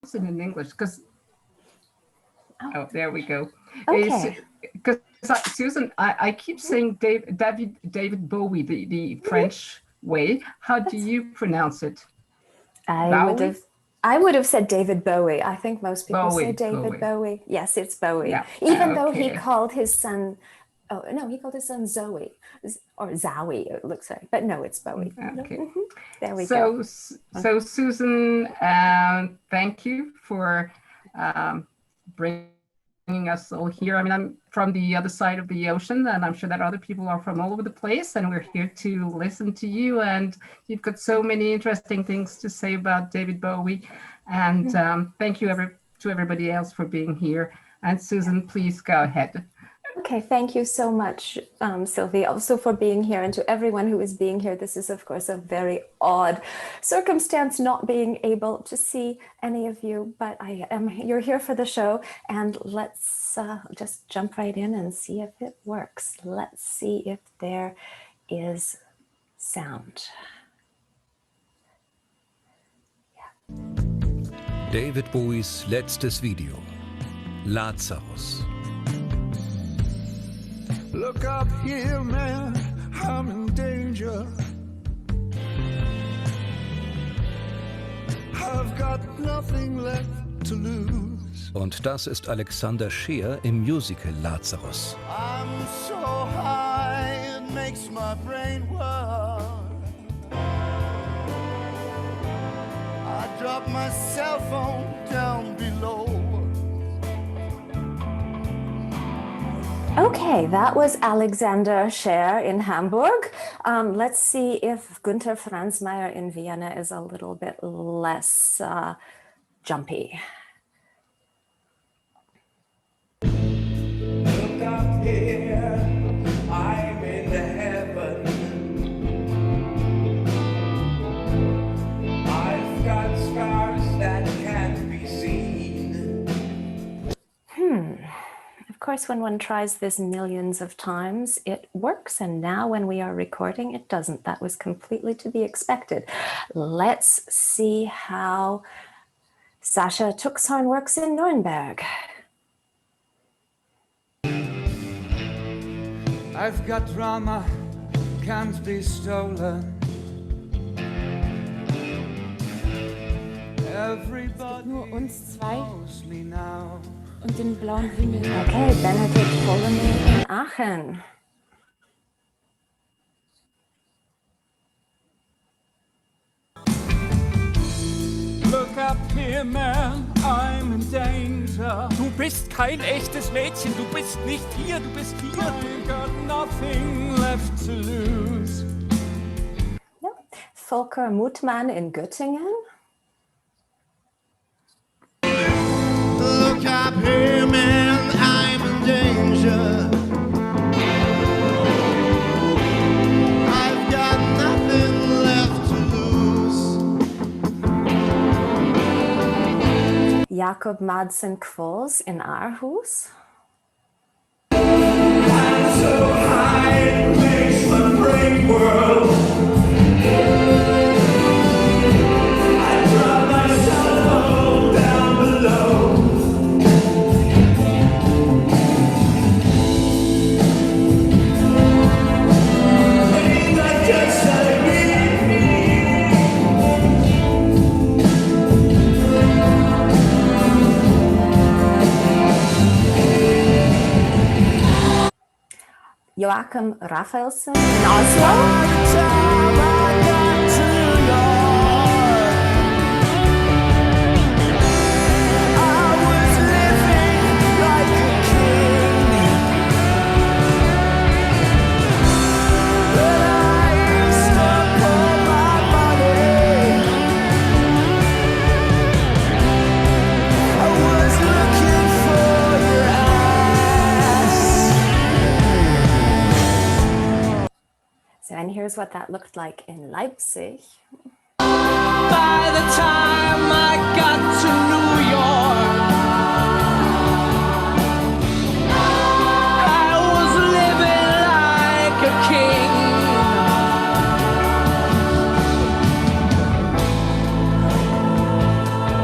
Susan in English? Because there we go. Okay. Because Susan, I keep saying David Bowie, the French way. How do you pronounce it? I would have said David Bowie. I think most people say David Bowie. Bowie. Yes, it's Bowie. Yeah. Even though he called his son, he called his son Zoe or Zowie, it looks like. But no, it's Bowie. Okay. There we go. So Susan, thank you for bringing us all here. I mean, I'm from the other side of the ocean, and I'm sure that other people are from all over the place, and we're here to listen to you, and you've got so many interesting things to say about David Bowie, and thank you to everybody else for being here. And Susan, please go ahead. Okay, thank you so much, Sylvie, also for being here, and to everyone who is being here. This is, of course, a very odd circumstance, not being able to see any of you, but you're here for the show, and let's just jump right in and see if it works. Let's see if there is sound. Yeah. David Bowies letztes Video, Lazarus. Look up here, man, I'm in danger. I've got nothing left to lose. Und das ist Alexander Scheer im Musical Lazarus. I'm so high, it makes my brain whir. I drop my cell phone down below. Okay, that was Alexander Scheer in Hamburg. Let's see if Günther Franzmeier in Vienna is a little bit less jumpy. Look up here, I'm in heaven. I've got scars that can't be seen. Of course, when one tries this millions of times, it works. And now when we are recording, it doesn't. That was completely to be expected. Let's see how Sascha Tuxhorn works in Nuremberg. I've got drama, can't be stolen. Everybody nur uns zwei knows me now. und den blauen Himmel. Okay, Benedict Ptolemy in Aachen. Look up here, man, I'm in danger. Du bist kein echtes Mädchen, du bist nicht hier, du bist hier. I got nothing left to lose. Ja. Volker Mutmann in Göttingen. Look up here, man, I'm in danger. I've got nothing left to lose. Jakob Madsen-Quolls in Aarhus. I'm so high, it makes my brain whirl. I drop my cell phone down below. Things I just said Joachim Raphaelsen in Oslo. And here's what that looked like in Leipzig. By the time I got to New York, I was living like a king.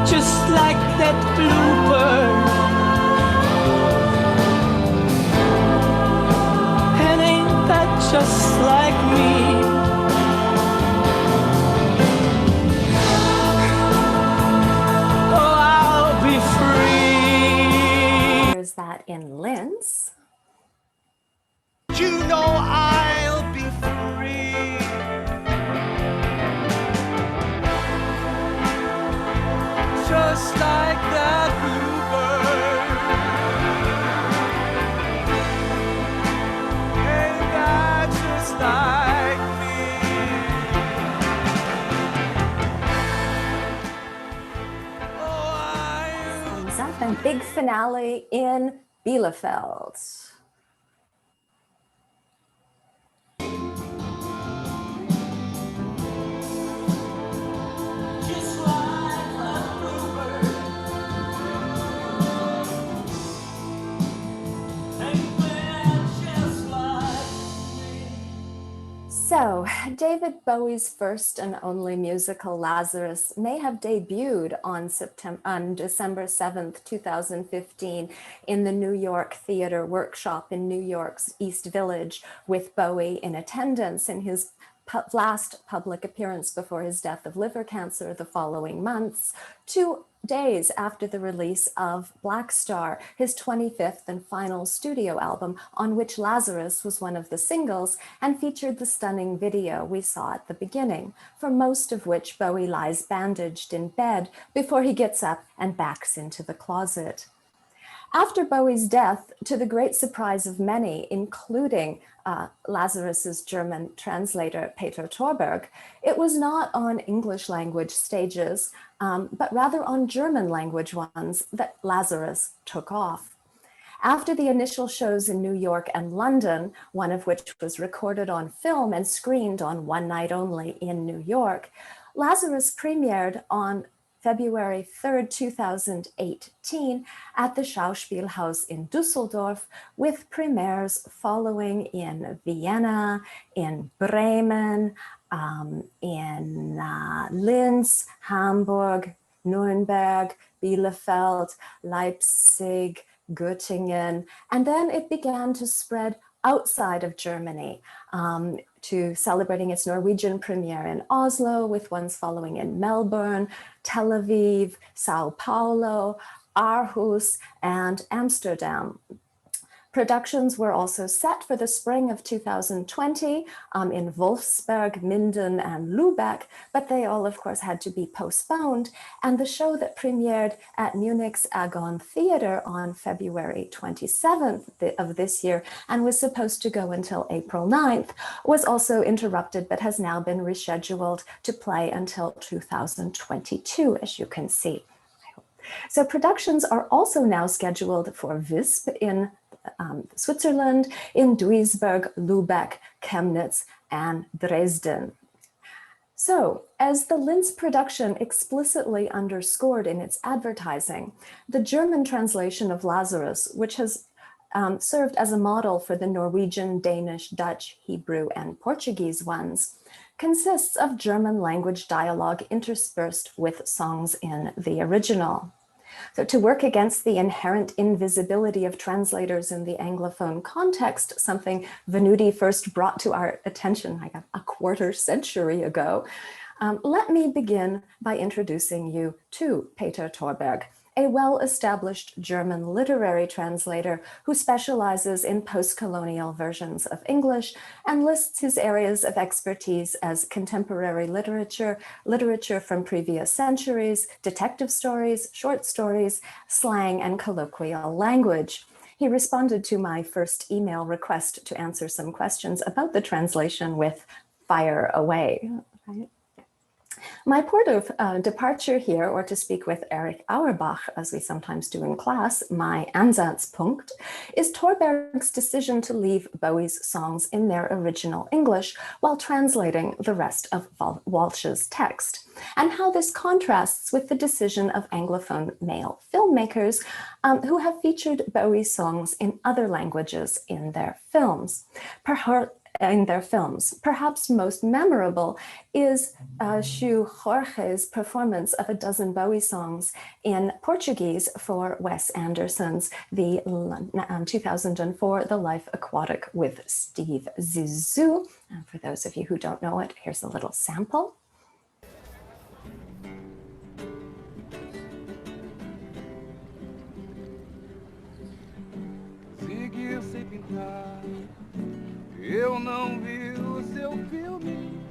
Just like pet bluebird. And ain't that just like me? Oh, I'll be free. There's that in Linz. You know I'll be free. Just like that bluebird. Ain't that just like me? Oh, Thumbs up, and big finale in Bielefeld. just like that bluebird. Ain't that just like me? So, David Bowie's first and only musical, Lazarus, may have debuted on December 7th, 2015 in the New York Theater Workshop in New York's East Village, with Bowie in attendance in his last public appearance before his death of liver cancer the following months, 2 days after the release of Black Star, his 25th and final studio album, on which Lazarus was one of the singles and featured the stunning video we saw at the beginning, for most of which Bowie lies bandaged in bed before he gets up and backs into the closet. After Bowie's death, to the great surprise of many, including Lazarus's German translator, Peter Torberg, it was not on English language stages, but rather on German language ones that Lazarus took off. After the initial shows in New York and London, one of which was recorded on film and screened on one night only in New York, Lazarus premiered on February 3rd, 2018 at the Schauspielhaus in Düsseldorf, with premieres following in Vienna, in Bremen, in Linz, Hamburg, Nuremberg, Bielefeld, Leipzig, Göttingen, and then it began to spread outside of Germany, to celebrating its Norwegian premiere in Oslo, with ones following in Melbourne, Tel Aviv, Sao Paulo, Aarhus, and Amsterdam. Productions were also set for the spring of 2020 in Wolfsberg, Minden, and Lübeck, but they all, of course, had to be postponed. And the show that premiered at Munich's Agon Theater on February 27th of this year and was supposed to go until April 9th was also interrupted, but has now been rescheduled to play until 2022, as you can see. So productions are also now scheduled for Visp in Switzerland, in Duisburg, Lübeck, Chemnitz, and Dresden. So, as the Linz production explicitly underscored in its advertising, the German translation of Lazarus, which has served as a model for the Norwegian, Danish, Dutch, Hebrew, and Portuguese ones, consists of German language dialogue interspersed with songs in the original. So to work against the inherent invisibility of translators in the Anglophone context, something Venuti first brought to our attention like a quarter century ago, let me begin by introducing you to Peter Torberg, a well-established German literary translator who specializes in post-colonial versions of English and lists his areas of expertise as contemporary literature, literature from previous centuries, detective stories, short stories, slang, and colloquial language. He responded to my first email request to answer some questions about the translation with "fire away." Right? My port of departure here, or to speak with Erich Auerbach, as we sometimes do in class, my Ansatzpunkt, is Torberg's decision to leave Bowie's songs in their original English while translating the rest of Walsh's text, and how this contrasts with the decision of Anglophone male filmmakers who have featured Bowie songs in other languages in their films. in their films. Perhaps most memorable is Shu Jorge's performance of a dozen Bowie songs in Portuguese for Wes Anderson's 2004 The Life Aquatic with Steve Zissou. And for those of you who don't know it, here's a little sample. Seguir sem pintar, eu não vi o seu filme,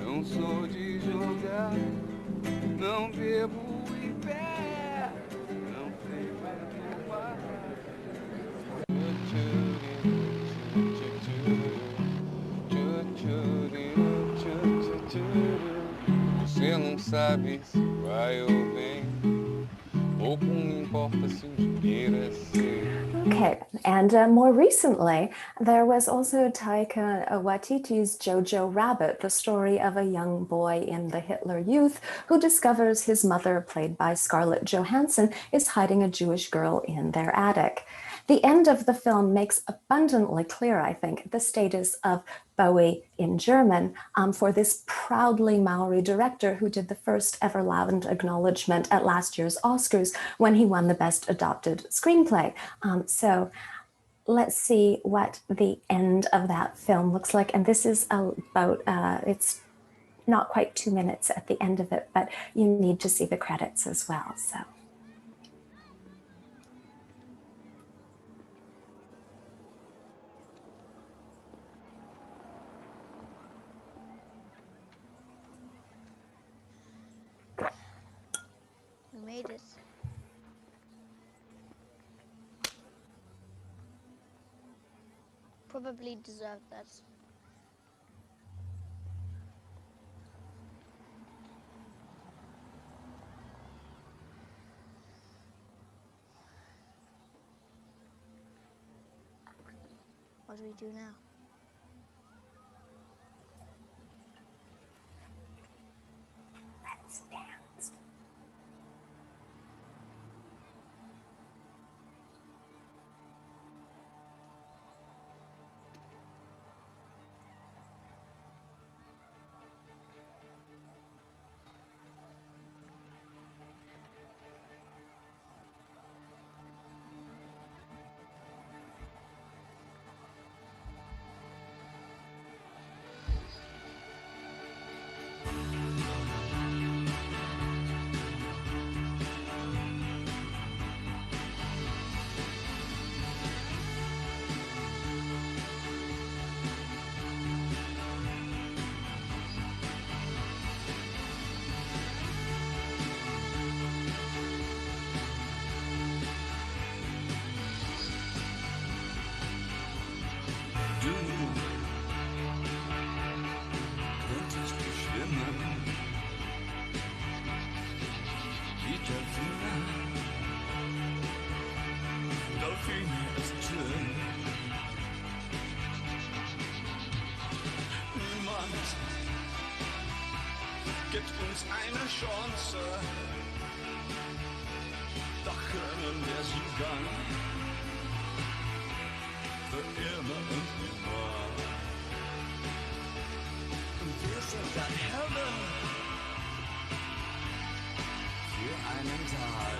não sou de jogar, não bebo em pé, não sei perturbar. Você não sabe se vai ou vem, pouco me importa se um dia é seu. Okay, and more recently, there was also Taika Waititi's Jojo Rabbit, the story of a young boy in the Hitler Youth who discovers his mother, played by Scarlett Johansson, is hiding a Jewish girl in their attic. The end of the film makes abundantly clear, I think, the status of Bowie in German for this proudly Maori director who did the first ever loud acknowledgement at last year's Oscars when he won the Best Adapted Screenplay. So let's see what the end of that film looks like. And this is about, it's not quite 2 minutes at the end of it, but you need to see the credits as well. So. We made it. Probably deserved that. What do we do now? Let's dance. Gibt uns eine Chance, doch können wir siegen, für immer und immer. Und wir sind dann Helden für einen Tag.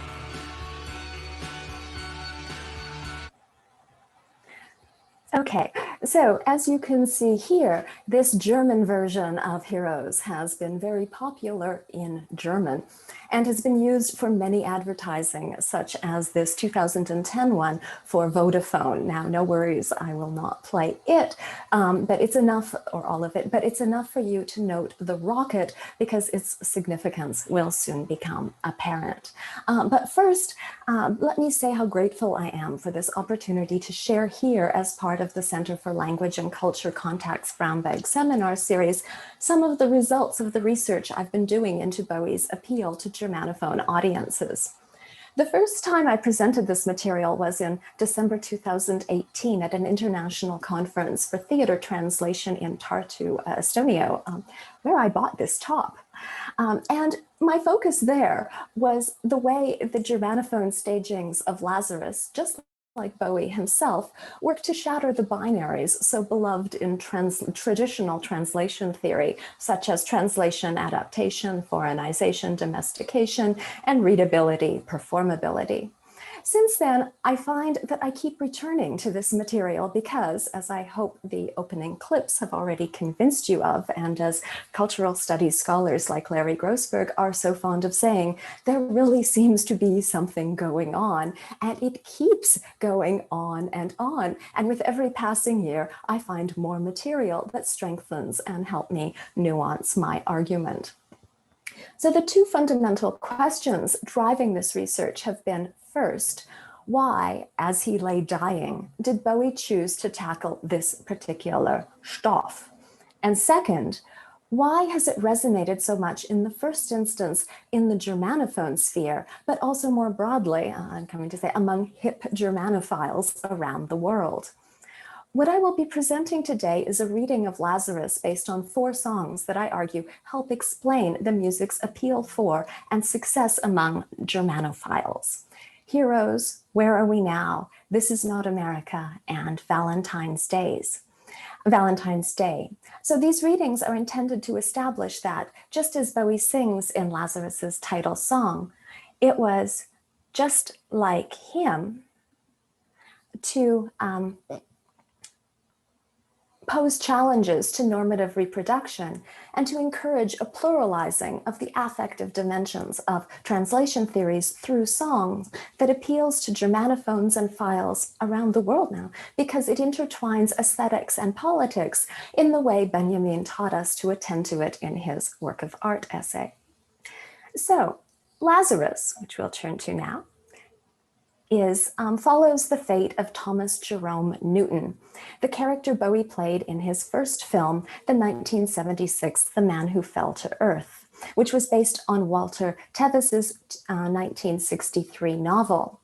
Okay, so as you can see here, this German version of Heroes has been very popular in German and has been used for many advertising, such as this 2010 one for Vodafone. Now, no worries, I will not play it, but it's enough, or all of it, but it's enough for you to note the rocket because its significance will soon become apparent. But first, let me say how grateful I am for this opportunity to share here as part of the Center for Language and Culture Contact's Brown Bag Seminar Series some of the results of the research I've been doing into Bowie's appeal to Germanophone audiences. The first time I presented this material was in December 2018 at an international conference for theater translation in Tartu, Estonia, where I bought this top. And my focus there was the way the Germanophone stagings of Lazarus, just like Bowie himself, work to shatter the binaries so beloved in traditional translation theory, such as translation, adaptation, foreignization, domestication, and readability, performability. Since then, I find that I keep returning to this material because, as I hope the opening clips have already convinced you of, and as cultural studies scholars like Larry Grossberg are so fond of saying, there really seems to be something going on, and it keeps going on. And with every passing year, I find more material that strengthens and helps me nuance my argument. So the two fundamental questions driving this research have been, first, why, as he lay dying, did Bowie choose to tackle this particular Stoff? And second, why has it resonated so much in the first instance in the Germanophone sphere, but also more broadly, I'm coming to say, among hip Germanophiles around the world? What I will be presenting today is a reading of Lazarus based on 4 songs that I argue help explain the music's appeal for and success among Germanophiles. Heroes, Where Are We Now, This Is Not America, and Valentine's Day. So these readings are intended to establish that, just as Bowie sings in Lazarus's title song, it was just like him to pose challenges to normative reproduction and to encourage a pluralizing of the affective dimensions of translation theories through songs that appeals to Germanophones and philes around the world now, because it intertwines aesthetics and politics in the way Benjamin taught us to attend to it in his work of art essay. So Lazarus, which we'll turn to now, follows the fate of Thomas Jerome Newton, the character Bowie played in his first film, the 1976 The Man Who Fell to Earth, which was based on Walter Tevis's 1963 novel.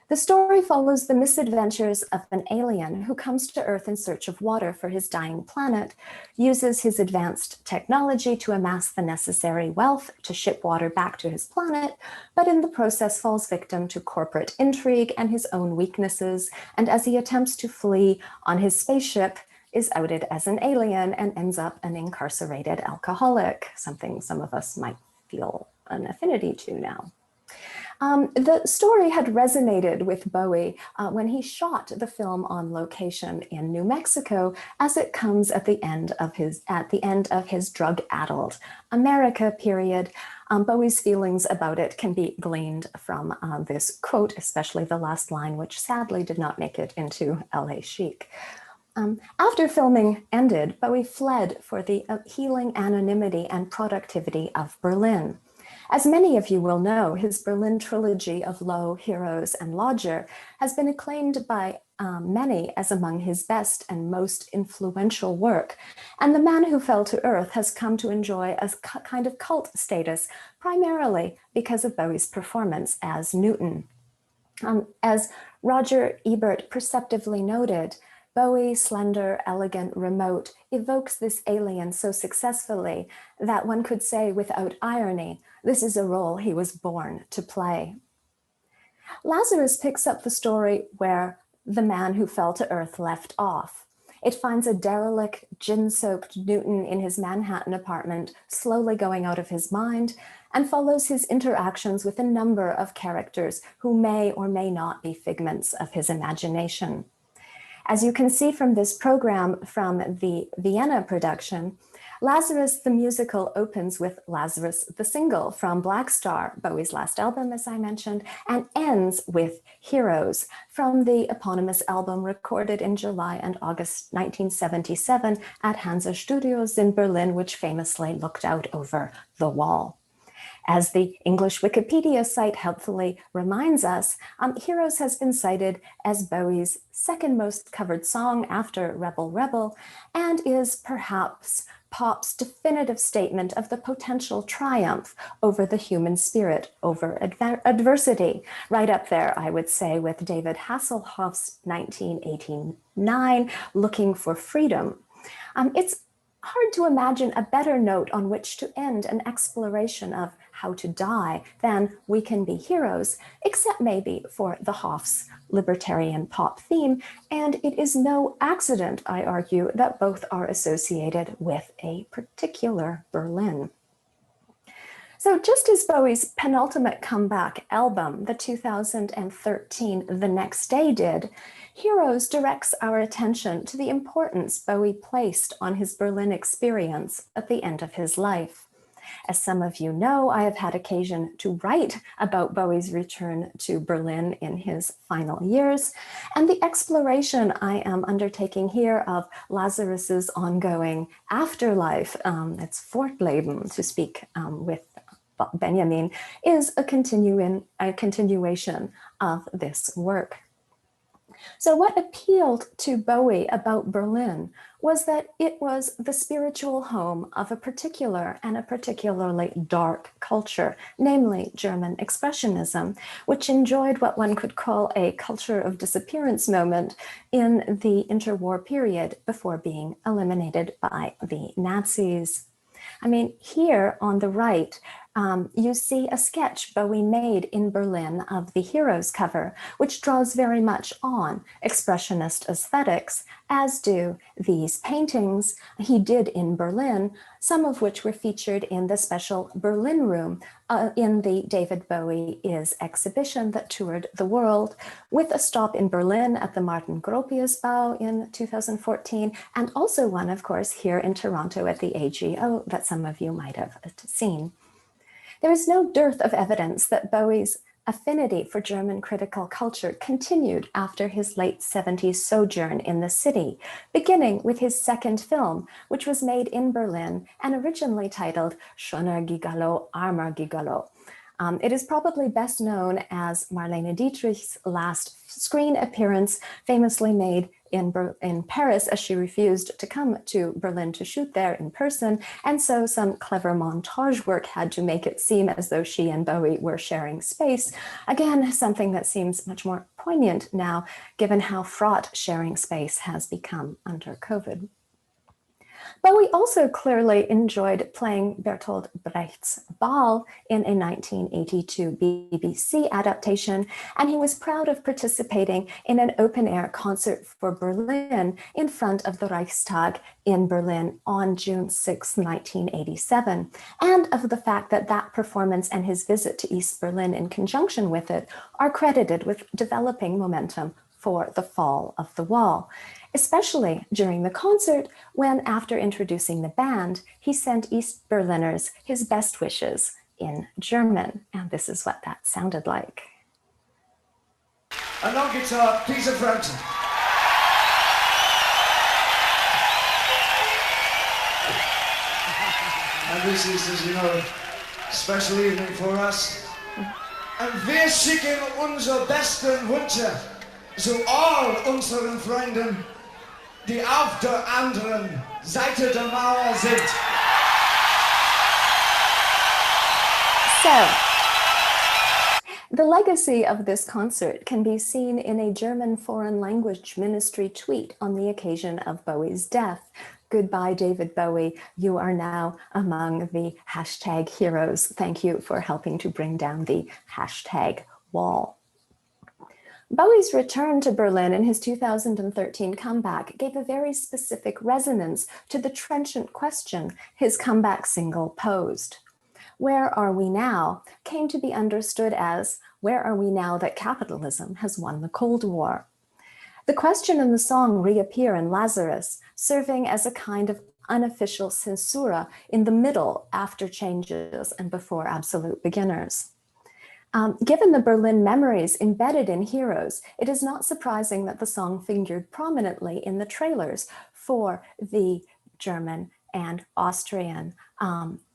The story follows the misadventures of an alien who comes to Earth in search of water for his dying planet, uses his advanced technology to amass the necessary wealth to ship water back to his planet, but in the process falls victim to corporate intrigue and his own weaknesses, and as he attempts to flee on his spaceship, is outed as an alien and ends up an incarcerated alcoholic, something some of us might feel an affinity to now. The story had resonated with Bowie when he shot the film on location in New Mexico, as it comes at the end of his drug-addled America period. Bowie's feelings about it can be gleaned from this quote, especially the last line, which sadly did not make it into LA Chic. After filming ended, Bowie fled for the healing anonymity and productivity of Berlin. As many of you will know, his Berlin trilogy of Low, Heroes, and Lodger has been acclaimed by many as among his best and most influential work. And The Man Who Fell to Earth has come to enjoy a kind of cult status, primarily because of Bowie's performance as Newton. As Roger Ebert perceptively noted, Bowie, slender, elegant, remote, evokes this alien so successfully that one could say without irony, this is a role he was born to play. Lazarus picks up the story where The Man Who Fell to Earth left off. It finds a derelict, gin-soaked Newton in his Manhattan apartment, slowly going out of his mind, and follows his interactions with a number of characters who may or may not be figments of his imagination. As you can see from this program from the Vienna production, Lazarus the musical opens with Lazarus the single from Black Star, Bowie's last album, as I mentioned, and ends with Heroes from the eponymous album recorded in July and August 1977 at Hansa Studios in Berlin, which famously looked out over the wall. As the English Wikipedia site helpfully reminds us, Heroes has been cited as Bowie's second most covered song after Rebel Rebel, and is perhaps pop's definitive statement of the potential triumph over the human spirit, over adversity. Right up there, I would say, with David Hasselhoff's 1989, Looking for Freedom. It's hard to imagine a better note on which to end an exploration of how to die, then we can be heroes, except maybe for the Hoff's libertarian pop theme. And it is no accident, I argue, that both are associated with a particular Berlin. So just as Bowie's penultimate comeback album, the 2013 The Next Day did, Heroes directs our attention to the importance Bowie placed on his Berlin experience at the end of his life. As some of you know, I have had occasion to write about Bowie's return to Berlin in his final years, and the exploration I am undertaking here of Lazarus's ongoing afterlife, its Fortleben, to speak with Benjamin, is a continuation of this work. So what appealed to Bowie about Berlin was that it was the spiritual home of a particular and a particularly dark culture, namely German Expressionism, which enjoyed what one could call a culture of disappearance moment in the interwar period before being eliminated by the Nazis. I mean, here on the right, you see a sketch Bowie made in Berlin of the Heroes cover, which draws very much on expressionist aesthetics, as do these paintings he did in Berlin, some of which were featured in the special Berlin Room in the David Bowie Is exhibition that toured the world, with a stop in Berlin at the Martin Gropiusbau in 2014, and also one, of course, here in Toronto at the AGO that some of you might have seen. There is no dearth of evidence that Bowie's affinity for German critical culture continued after his late 70s sojourn in the city, beginning with his second film, which was made in Berlin and originally titled Schöner Gigolo, Armer Gigolo. It is probably best known as Marlene Dietrich's last screen appearance, famously made in Paris as she refused to come to Berlin to shoot there in person, and so some clever montage work had to make it seem as though she and Bowie were sharing space. Again, something that seems much more poignant now, given how fraught sharing space has become under COVID. Bowie also clearly enjoyed playing Bertolt Brecht's Baal in a 1982 BBC adaptation, and he was proud of participating in an open-air concert for Berlin in front of the Reichstag in Berlin on June 6, 1987, and of the fact that that performance and his visit to East Berlin in conjunction with it are credited with developing momentum for the fall of the wall, especially during the concert when, after introducing the band, he sent East Berliners his best wishes in German. And this is what that sounded like. And on guitar, Peter Frampton. And this is, as you know, a special evening for us. And wir schicken unsere besten Wünsche zu all unseren Freunden, die auf der anderen Seite der Mauer sind. So, the legacy of this concert can be seen in a German foreign language ministry tweet on the occasion of Bowie's death. Goodbye, David Bowie. You are now among the hashtag heroes. Thank you for helping to bring down the hashtag wall. Bowie's return to Berlin in his 2013 comeback gave a very specific resonance to the trenchant question his comeback single posed. Where are we now came to be understood as, where are we now that capitalism has won the Cold War? The question and the song reappear in Lazarus, serving as a kind of unofficial censura in the middle, after changes and before absolute beginners. Given the Berlin memories embedded in Heroes, it is not surprising that the song figured prominently in the trailers for the German and Austrian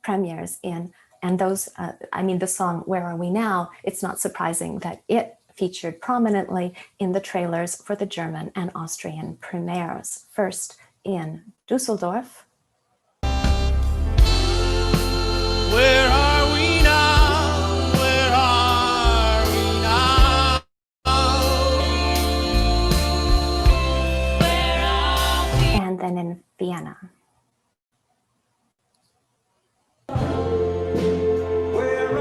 premieres and those, the song Where Are We Now? It's not surprising that it featured prominently in the trailers for the German and Austrian premieres, first in Dusseldorf. Where are we now? Where are we now? Where are we? And then in Vienna. Where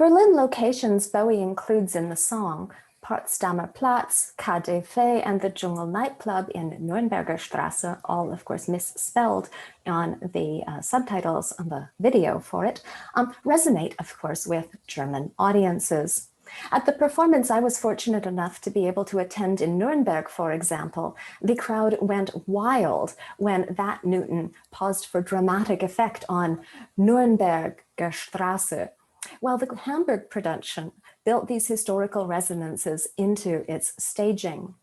Berlin locations Bowie includes in the song, Potsdamer Platz, KaDeWe, and the Dschungel nightclub in Nürnberger Straße, all of course misspelled on the subtitles on the video for it, resonate of course with German audiences. At the performance I was fortunate enough to be able to attend in Nuremberg, for example, the crowd went wild when that Newton paused for dramatic effect on Nürnberger Straße, while the Hamburg production built these historical resonances into its staging.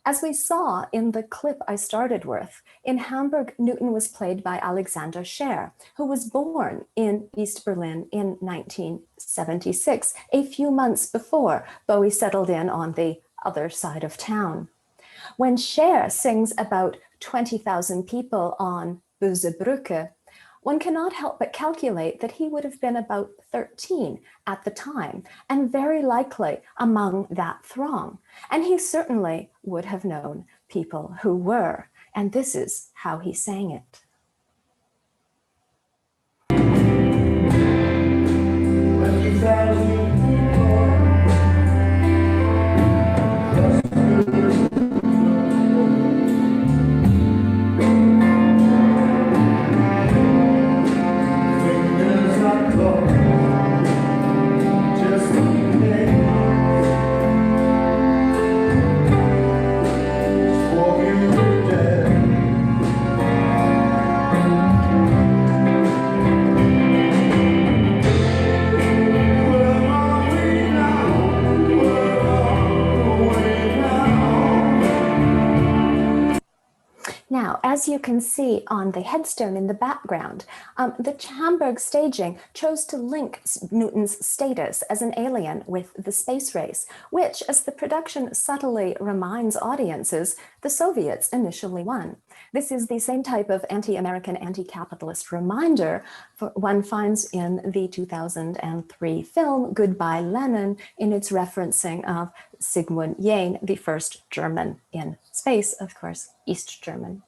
As we saw in the clip I started with, in Hamburg, Newton was played by Alexander Scher, who was born in East Berlin in 1976, a few months before Bowie settled in on the other side of town. When Scher sings about 20,000 people on Böse Brücke, one cannot help but calculate that he would have been about 13 at the time, and very likely among that throng. And he certainly would have known people who were, and this is how he sang it. Now, as you can see on the headstone in the background, the Hamburg staging chose to link Newton's status as an alien with the space race, which, as the production subtly reminds audiences, the Soviets initially won. This is the same type of anti-American, anti-capitalist reminder one finds in the 2003 film Goodbye Lenin, in its referencing of Sigmund Jähn, the first German in space, of course, East German.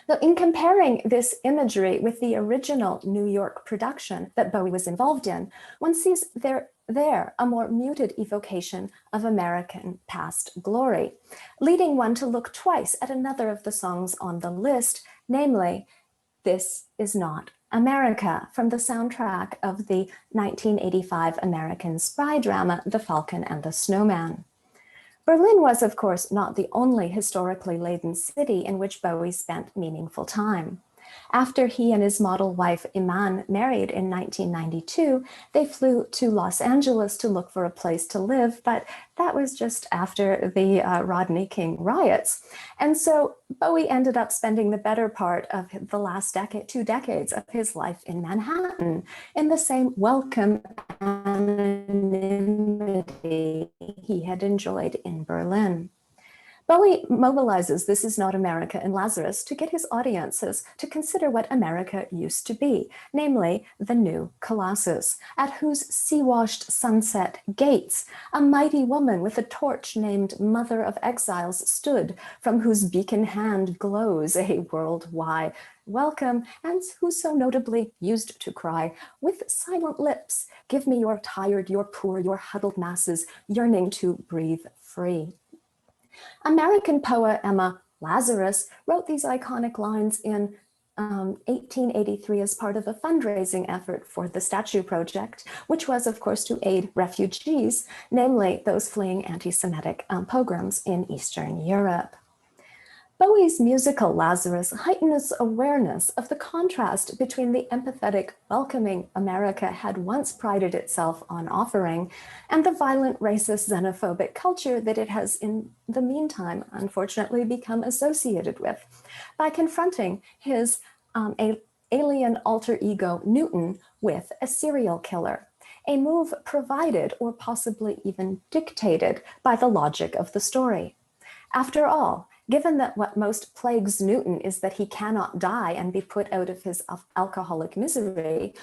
Now, in comparing this imagery with the original New York production that Bowie was involved in, one sees there a more muted evocation of American past glory, leading one to look twice at another of the songs on the list, namely, This Is Not America, from the soundtrack of the 1985 American spy drama, The Falcon and the Snowman. Berlin was, of course, not the only historically laden city in which Bowie spent meaningful time. After he and his model wife Iman married in 1992, they flew to Los Angeles to look for a place to live, but that was just after the Rodney King riots. And so Bowie ended up spending the better part of the last decade, 2 decades of his life in Manhattan, in the same welcome anonymity he had enjoyed in Berlin. Bowie mobilizes This Is Not America and Lazarus to get his audiences to consider what America used to be, namely the new Colossus, at whose sea-washed sunset gates a mighty woman with a torch named Mother of Exiles stood, from whose beacon hand glows a worldwide welcome, and who so notably used to cry, with silent lips, give me your tired, your poor, your huddled masses yearning to breathe free. American poet Emma Lazarus wrote these iconic lines in 1883 as part of a fundraising effort for the Statue Project, which was, of course, to aid refugees, namely those fleeing anti-Semitic pogroms in Eastern Europe. Bowie's musical Lazarus heightens awareness of the contrast between the empathetic, welcoming America had once prided itself on offering and the violent, racist, xenophobic culture that it has in the meantime, unfortunately, become associated with, by confronting his alien alter ego Newton with a serial killer, a move provided or possibly even dictated by the logic of the story. After all, given that what most plagues Newton is that he cannot die and be put out of his alcoholic misery,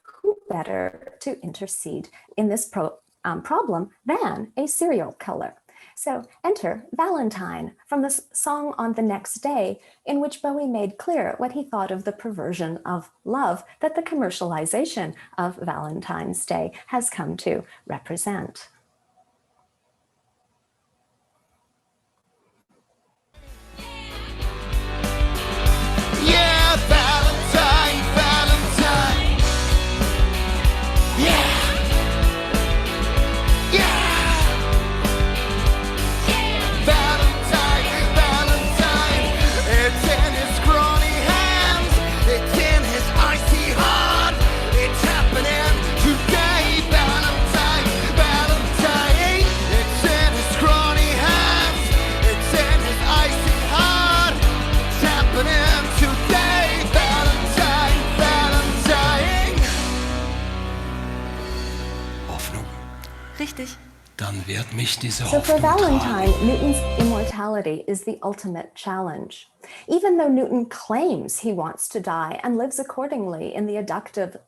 who better to intercede in this problem than a serial killer? So enter Valentine from the song On the Next Day, in which Bowie made clear what he thought of the perversion of love that the commercialization of Valentine's Day has come to represent. Yeah, Valentine, Valentine. Yeah. Yeah. Valentine, Valentine. It's in his scrawny hands. It's in his icy heart. It's happening today. Valentine, Valentine. It's in his scrawny hands. It's in his icy heart. It's happening today. Valentine, Valentine. Hoffnung. Richtig. Dann wird mich diese So for Hoffnung Valentine, tragen. Newton's immortality is the ultimate challenge. Even though Newton claims he wants to die and lives accordingly in the addictive,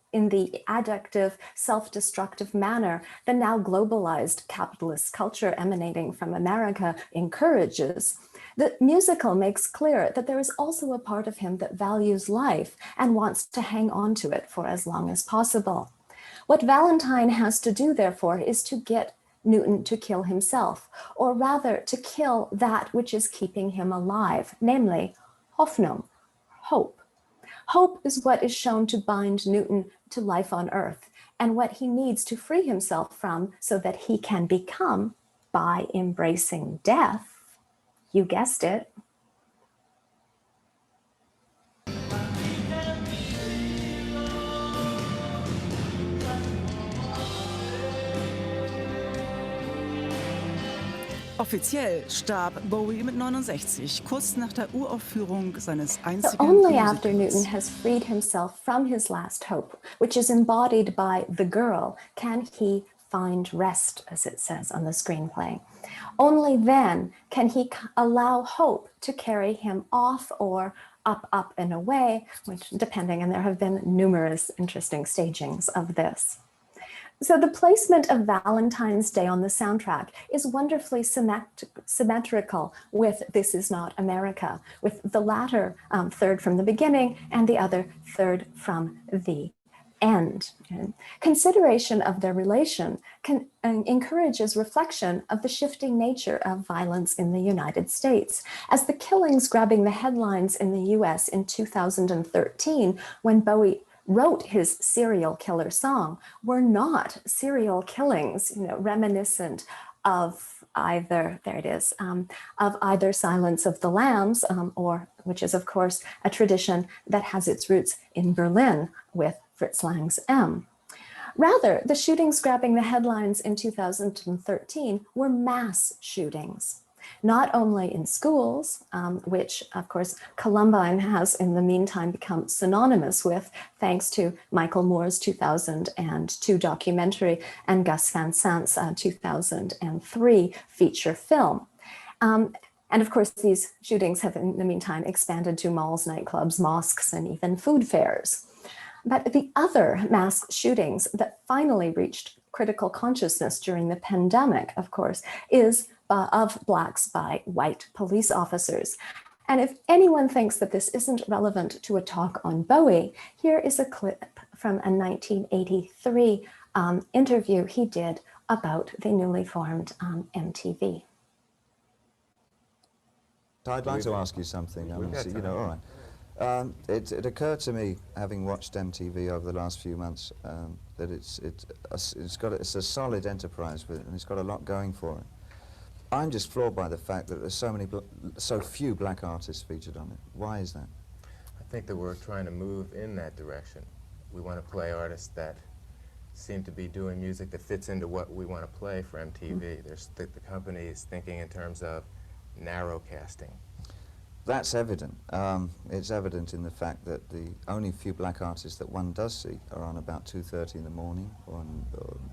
self-destructive manner the now globalized capitalist culture emanating from America encourages, the musical makes clear that there is also a part of him that values life and wants to hang on to it for as long as possible. What Valentine has to do, therefore, is to get Newton to kill himself, or rather to kill that which is keeping him alive, namely Hoffnung, hope. Hope is what is shown to bind Newton to life on Earth and what he needs to free himself from so that he can become, by embracing death, you guessed it, Offiziell starb Bowie mit 69, kurz nach der Uraufführung seines So einzigen only after Musicals. Newton has freed himself from his last hope, which is embodied by the girl, can he find rest, as it says on the screenplay. Only then can he allow hope to carry him off or up, up and away, which depending, and there have been numerous interesting stagings of this. So the placement of Valentine's Day on the soundtrack is wonderfully symmetrical with This Is Not America, with the latter third from the beginning and the other third from the end. Consideration of their relation encourages reflection of the shifting nature of violence in the United States, as the killings grabbing the headlines in the US in 2013, when Bowie wrote his serial killer song, were not serial killings, reminiscent of either, there it is, of either Silence of the Lambs, or, which is of course a tradition that has its roots in Berlin with Fritz Lang's M. Rather, the shootings grabbing the headlines in 2013 were mass shootings. Not only in schools, which of course Columbine has in the meantime become synonymous with, thanks to Michael Moore's 2002 documentary and Gus Van Sant's 2003 feature film. And of course, these shootings have in the meantime expanded to malls, nightclubs, mosques, and even food fairs. But the other mass shootings that finally reached critical consciousness during the pandemic, of course, is of Blacks by white police officers. And if anyone thinks that this isn't relevant to a talk on Bowie, here is a clip from a 1983 interview he did about the newly formed MTV. I'd like to ask you something. All right. It occurred to me, having watched MTV over the last few months, that it's a solid enterprise and it's got a lot going for it. I'm just floored by the fact that there's so few black artists featured on it. Why is that? I think that we're trying to move in that direction. We want to play artists that seem to be doing music that fits into what we want to play for MTV. The company is thinking in terms of narrow casting. That's evident. It's evident in the fact that the only few black artists that one does see are on about 2:30 in the morning or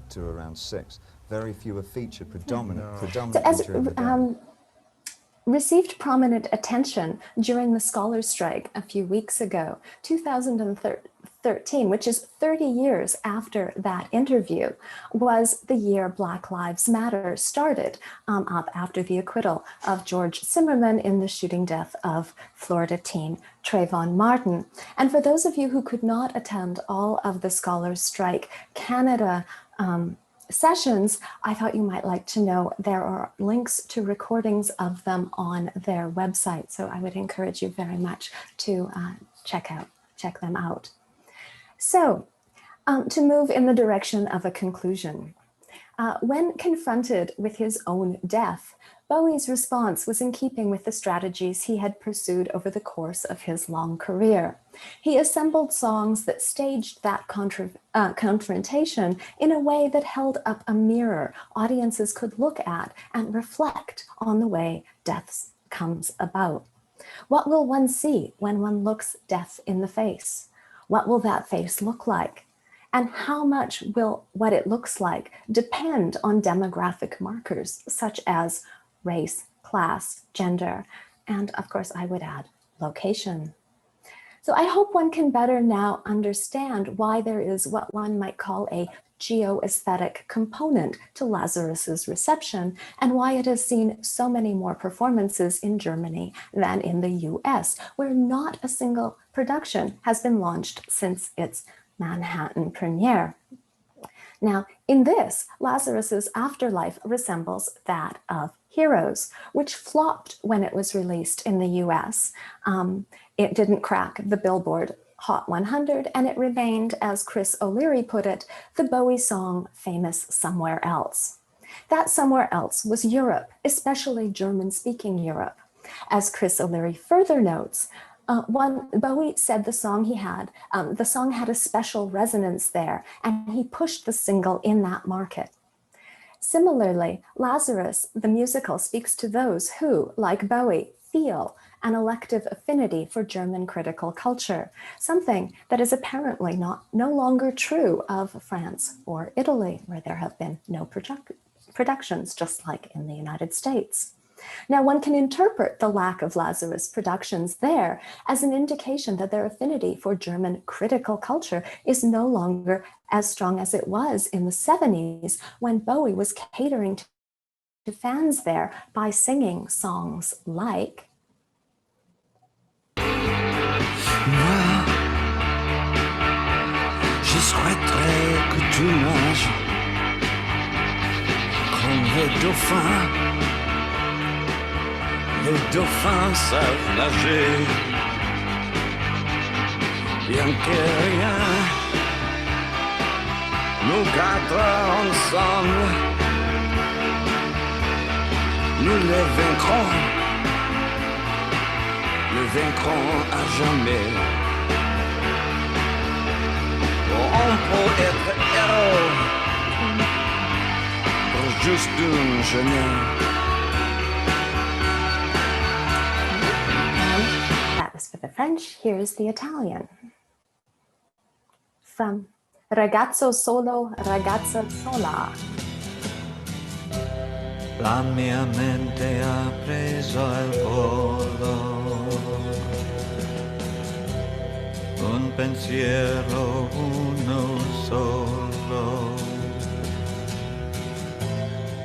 to around 6. Very few are featured, predominantly during the day. Received prominent attention during the scholars' strike a few weeks ago. 2013 2013, which is 30 years after that interview, was the year Black Lives Matter started, up after the acquittal of George Zimmerman in the shooting death of Florida teen Trayvon Martin. And for those of you who could not attend all of the Scholars Strike Canada sessions, I thought you might like to know there are links to recordings of them on their website. So I would encourage you very much to check them out. So to move in the direction of a conclusion, when confronted with his own death, Bowie's response was in keeping with the strategies he had pursued over the course of his long career. He assembled songs that staged that confrontation in a way that held up a mirror audiences could look at and reflect on the way death comes about. What will one see when one looks death in the face? What will that face look like? And how much will what it looks like depend on demographic markers such as race, class, gender, and of course I would add location. So I hope one can better now understand why there is what one might call a geoaesthetic component to Lazarus's reception and why it has seen so many more performances in Germany than in the US, where not a single production has been launched since its Manhattan premiere. Now, in this, Lazarus's afterlife resembles that of Heroes, which flopped when it was released in the US. It didn't crack the Billboard Hot 100, and it remained, as Chris O'Leary put it, the Bowie song famous somewhere else. That somewhere else was Europe, especially German-speaking Europe. As Chris O'Leary further notes, Bowie said the song had a special resonance there, and he pushed the single in that market. Similarly, Lazarus, the musical, speaks to those who, like Bowie, feel an elective affinity for German critical culture, something that is apparently no longer true of France or Italy, where there have been no productions, just like in the United States. Now, one can interpret the lack of Lazarus productions there as an indication that their affinity for German critical culture is no longer as strong as it was in the 70s, when Bowie was catering to fans there by singing songs like Moi, je souhaiterais que tu nages comme les dauphins. Les dauphins savent nager, bien que rien nous gardera ensemble. Nous les vaincrons, à jamais. On peut être héros pour juste une journée. That was for the French. Here's the Italian. From Ragazzo solo, ragazza sola. La mia mente ha preso il volo, un pensiero uno solo.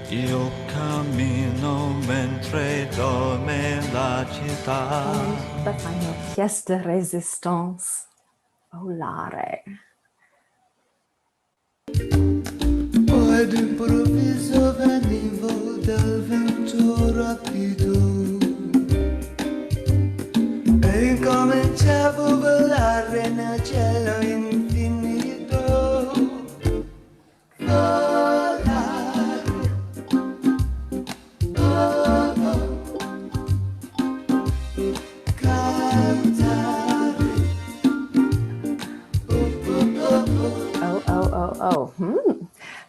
Io cammino mentre dorme la città. And the final pièce de résistance, volare. Poi d'improvviso venivo dal vento rapido e incominciavo a volare nel cielo infinito.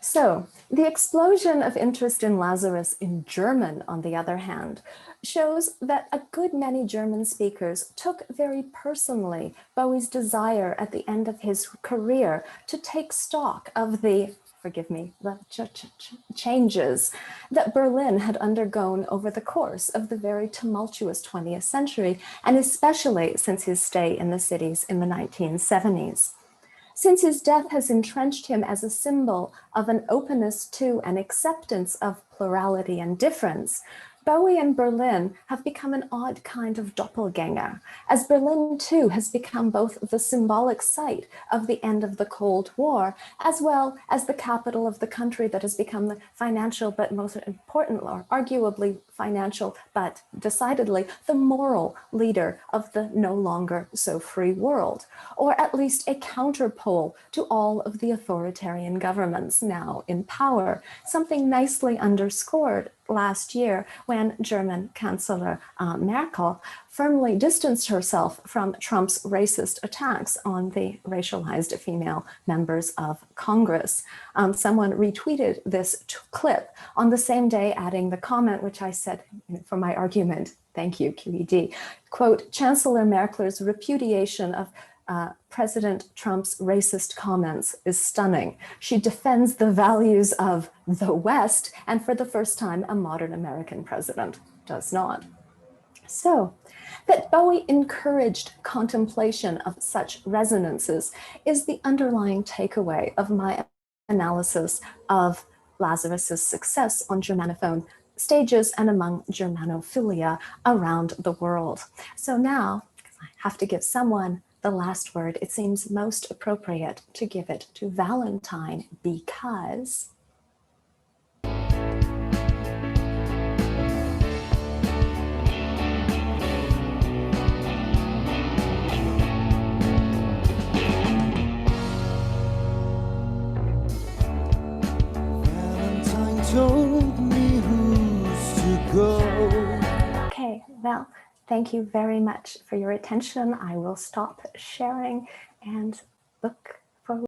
So, the explosion of interest in Lazarus in German, on the other hand, shows that a good many German speakers took very personally Bowie's desire at the end of his career to take stock of the, forgive me, the changes that Berlin had undergone over the course of the very tumultuous 20th century, and especially since his stay in the cities in the 1970s. Since his death has entrenched him as a symbol of an openness to and acceptance of plurality and difference, Bowie and Berlin have become an odd kind of doppelganger, as Berlin too has become both the symbolic site of the end of the Cold War, as well as the capital of the country that has become the financial, but most important, or arguably financial, but decidedly the moral leader of the no longer so free world, or at least a counterpole to all of the authoritarian governments now in power, something nicely underscored last year when German Chancellor Merkel firmly distanced herself from Trump's racist attacks on the racialized female members of Congress. Someone retweeted this clip on the same day, adding the comment, which I said for my argument, thank you, QED, quote, Chancellor Merkel's repudiation of President Trump's racist comments is stunning. She defends the values of the West, and for the first time, a modern American president does not. So, that Bowie encouraged contemplation of such resonances is the underlying takeaway of my analysis of Lazarus's success on Germanophone stages and among Germanophilia around the world. So now, I have to give someone the last word. It seems most appropriate to give it to Valentine because Valentine told me who's to go. Okay, well, thank you very much for your attention. I will stop sharing and look